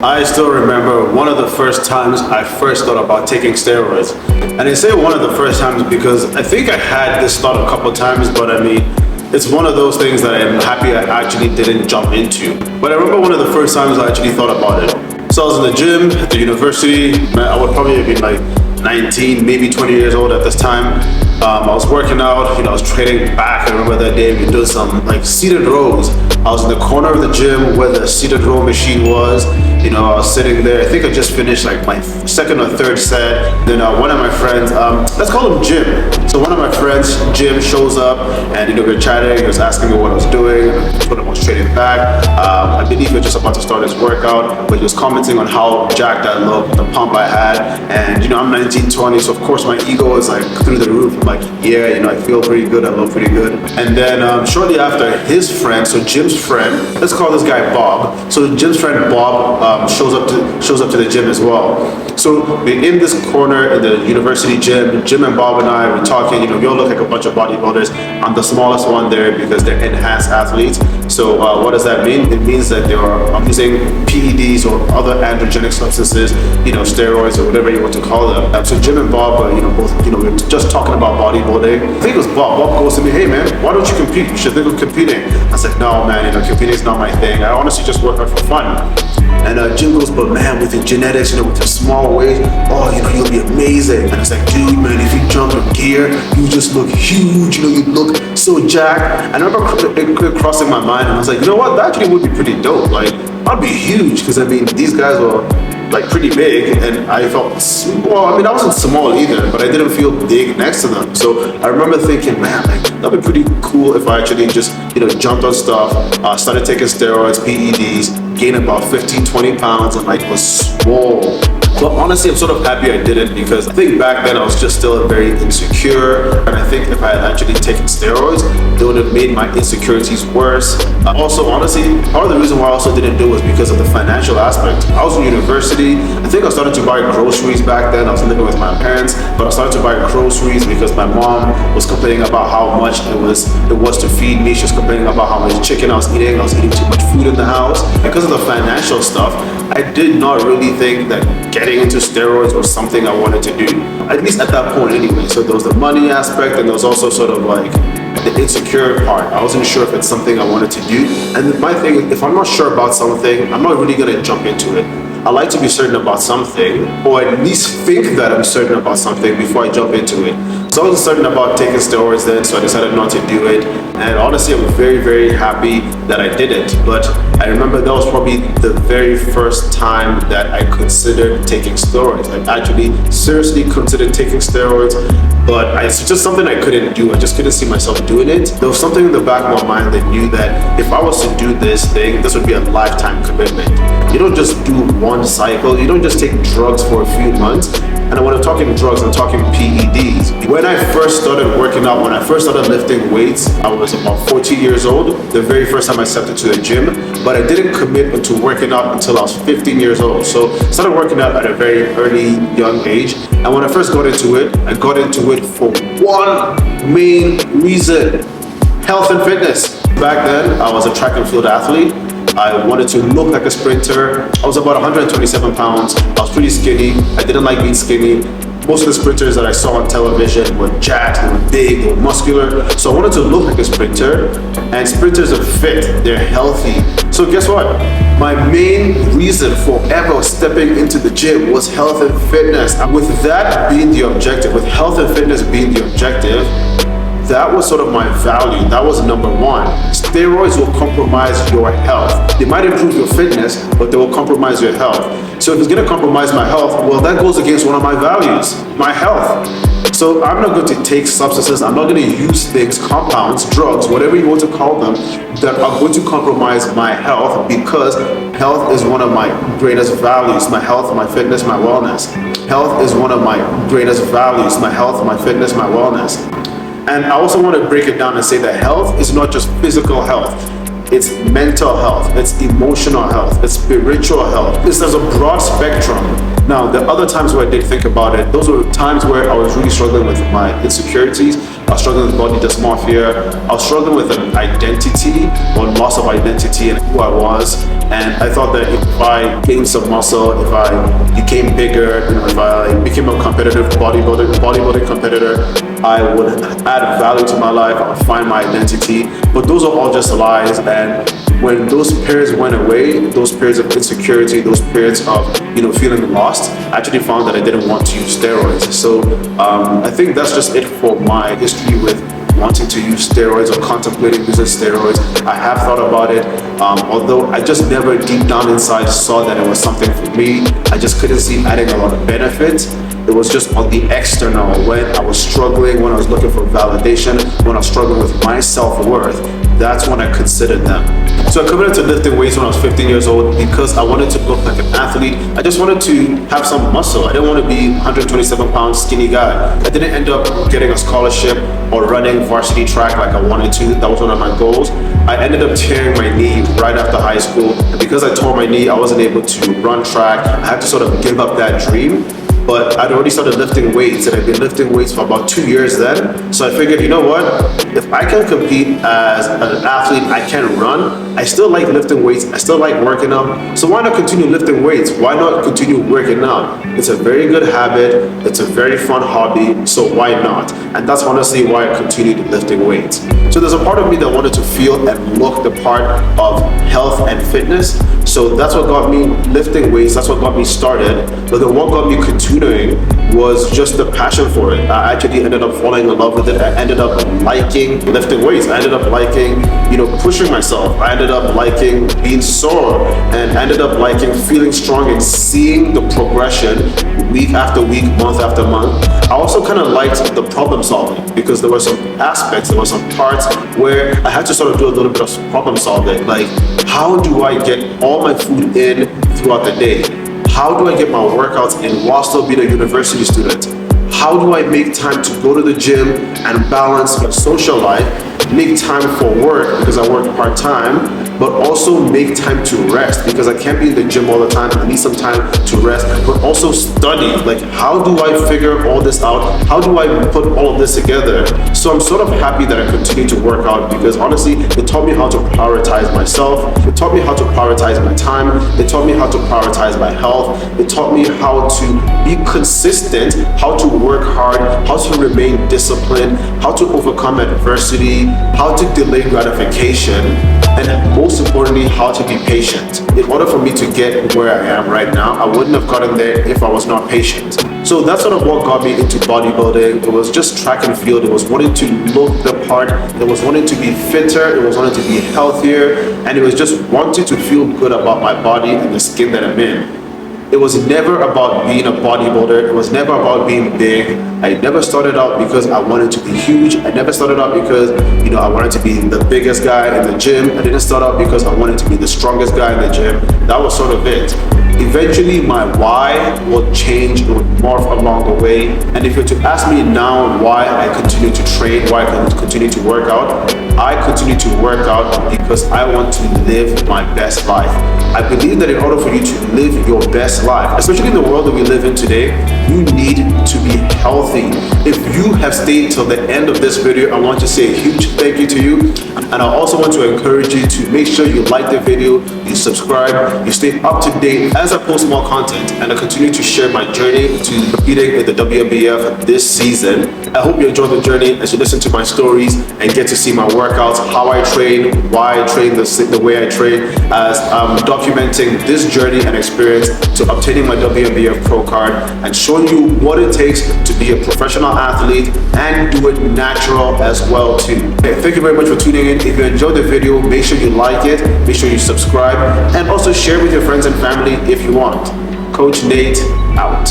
I still remember one of the first times I first thought about taking steroids. And I say one of the first times because I think I had this thought a couple times, but I mean, it's one of those things that I'm happy I actually didn't jump into. But I remember one of the first times I actually thought about it. So I was in the gym at the university. I would probably have been like 19, maybe 20 years old at this time. I was working out, I was training back. I remember that day we did some like seated rows. I was in the corner of the gym where the seated row machine was. I was sitting there. I think I just finished like my second or third set. Then one of my friends, let's call him Jim. So one of my friends, Jim, shows up and we're chatting. He was asking me what I was doing. I told him I was training back. I believe he was just about to start his workout, but he was commenting on how jacked I looked, the pump I had. And I'm 19, 20, so of course my ego is like through the roof. I'm like, yeah, I feel pretty good. I look pretty good. And then shortly after, his friend, so Jim's friend, let's call this guy Bob. So Jim's friend Bob shows up to the gym as well. So we're in this corner in the university gym. Jim and Bob and I were talking. We all look like a bunch of bodybuilders. I'm the smallest one there because they're enhanced athletes. So what does that mean? It means that they are using PEDs or other androgenic substances, steroids or whatever you want to call them. So Jim and Bob are, we were just talking about bodybuilding. I think it was Bob. Bob goes to me, hey man, why don't you compete? You should think of competing. I said, no man, competing is not my thing. I honestly just work out for fun. And Jim goes, but man, with your genetics, with your small weight, you'll be amazing. And I was like, dude, man, if you jump in gear, you just look huge. You look so jacked. And I remember it crossing my mind, and I was like, you know what? That actually would be pretty dope. Like, I'd be huge because these guys were like pretty big, and I felt small. I wasn't small either, but I didn't feel big next to them. So I remember thinking, man, that'd be pretty cool if I actually just jumped on stuff, started taking steroids, PEDs, gained about 15, 20 pounds, and was swole. But honestly, I'm sort of happy I didn't, because I think back then I was just still very insecure, and I think if I had actually taken steroids, it would have made my insecurities worse. Also, honestly, part of the reason why I also didn't do it was because of the financial aspect. I was in university. I think I started to buy groceries back then. I was living with my parents, but I started to buy groceries because my mom was complaining about how much it was to feed me. She was complaining about how much chicken I was eating. I was eating too much food in the house. Because of the financial stuff, I did not really think that getting into steroids was something I wanted to do, at least at that point anyway. So there was the money aspect, and there was also sort of like the insecure part. I wasn't sure if it's something I wanted to do. And my thing is, if I'm not sure about something, I'm not really gonna jump into it. I like to be certain about something, or at least think that I'm certain about something before I jump into it. So I wasn't certain about taking steroids then, so I decided not to do it. And honestly, I'm very, very happy that I did it. But I remember that was probably the very first time that I considered taking steroids. I actually seriously considered taking steroids, but it's just something I couldn't do. I just couldn't see myself doing it. There was something in the back of my mind that knew that if I was to do this thing, this would be a lifetime commitment. You don't just do one cycle. You don't just take drugs for a few months. And when I'm talking drugs, I'm talking PEDs. When I first started working out, when I first started lifting weights, I was about 14 years old, the very first time I stepped into the gym, but I didn't commit to working out until I was 15 years old. So I started working out at a very early, young age. And when I first got into it, I got into it for one main reason: health and fitness. Back then, I was a track and field athlete. I wanted to look like a sprinter. I was about 127 pounds. I was pretty skinny. I didn't like being skinny. Most of the sprinters that I saw on television were jacked, they were big, they were muscular. So I wanted to look like a sprinter, and sprinters are fit, they're healthy. So guess what? My main reason for ever stepping into the gym was health and fitness. And with that being the objective, with health and fitness being the objective, that was sort of my value. That was number one. Steroids will compromise your health. They might improve your fitness, but they will compromise your health. So if it's gonna compromise my health, well, that goes against one of my values, my health. So I'm not going to take substances, I'm not gonna use things, compounds, drugs, whatever you want to call them, that are going to compromise my health, because health is one of my greatest values. My health, my fitness, my wellness. Health is one of my greatest values. My health, my fitness, my wellness. And I also want to break it down and say that health is not just physical health. It's mental health, it's emotional health, it's spiritual health. There's a broad spectrum. Now, the other times where I did think about it, those were times where I was really struggling with my insecurities. I was struggling with body dysmorphia. I was struggling with an identity or loss of identity and who I was. And I thought that if I gained some muscle, if I became bigger, if I became a competitive bodybuilding competitor, I would add value to my life, I would find my identity. But those are all just lies. And when those periods went away, those periods of insecurity, those periods of feeling lost, I actually found that I didn't want to use steroids. So I think that's just it for my history with wanting to use steroids or contemplating using steroids. I have thought about it, although I just never deep down inside saw that it was something for me. I just couldn't see adding a lot of benefits. It was just on the external, when I was struggling, when I was looking for validation, when I was struggling with my self-worth. That's when I considered them. So I committed to lifting weights when I was 15 years old because I wanted to look like an athlete. I just wanted to have some muscle. I didn't want to be 127 pound skinny guy. I didn't end up getting a scholarship or running varsity track like I wanted to. That was one of my goals. I ended up tearing my knee right after high school. And because I tore my knee, I wasn't able to run track. I had to sort of give up that dream. But I'd already started lifting weights, and I'd been lifting weights for about 2 years then. So I figured, you know what? If I can compete as an athlete, I can run. I still like lifting weights. I still like working out. So why not continue lifting weights? Why not continue working out? It's a very good habit. It's a very fun hobby. So why not? And that's honestly why I continued lifting weights. So there's a part of me that wanted to feel and look the part of health and fitness. So that's what got me lifting weights. That's what got me started. But then what got me continuing was just the passion for it. I actually ended up falling in love with it. I ended up liking lifting weights. I ended up liking, pushing myself. I ended up liking being sore, and I ended up liking feeling strong and seeing the progression week after week, month after month. I also kind of liked the problem solving because there were some aspects, there were some parts where I had to sort of do a little bit of problem solving. Like, how do I get all my food in throughout the day? How do I get my workouts in while still being a university student? How do I make time to go to the gym and balance my social life, make time for work because I work part-time, but also make time to rest because I can't be in the gym all the time. I need some time to rest, but also study. Like, how do I figure all this out? How do I put all of this together? So I'm sort of happy that I continue to work out because honestly, it taught me how to prioritize myself. It taught me how to prioritize my time. It taught me how to prioritize my health. It taught me how to be consistent, how to work hard, how to remain disciplined, how to overcome adversity, how to delay gratification, and most importantly, how to be patient. In order for me to get where I am right now, I wouldn't have gotten there if I was not patient. So that's sort of what got me into bodybuilding. It was just track and field. It was wanting to look the part. It was wanting to be fitter. It was wanting to be healthier. And it was just wanting to feel good about my body and the skin that I'm in. It was never about being a bodybuilder. It was never about being big. I never started out because I wanted to be huge. I never started out because, I wanted to be the biggest guy in the gym. I didn't start out because I wanted to be the strongest guy in the gym. That was sort of it. Eventually, my why will change, it will morph along the way. And if you're to ask me now why I continue to train, why I continue to work out, I continue to work out because I want to live my best life. I believe that in order for you to live your best life, especially in the world that we live in today, you need to be healthy. If you have stayed till the end of this video, I want to say a huge thank you to you. And I also want to encourage you to make sure you like the video, you subscribe, you stay up to date as I post more content, and I continue to share my journey to competing in the WNBF this season. I hope you enjoy the journey as you listen to my stories and get to see my workouts, how I train, why I train the way I train, as I'm documenting this journey and experience to obtaining my WNBF Pro card and showing you what it takes to be a professional athlete and do it natural as well too. Okay, thank you very much for tuning in. If you enjoyed the video, make sure you like it, make sure you subscribe, and also share with your friends and family if you want. Coach Nate out.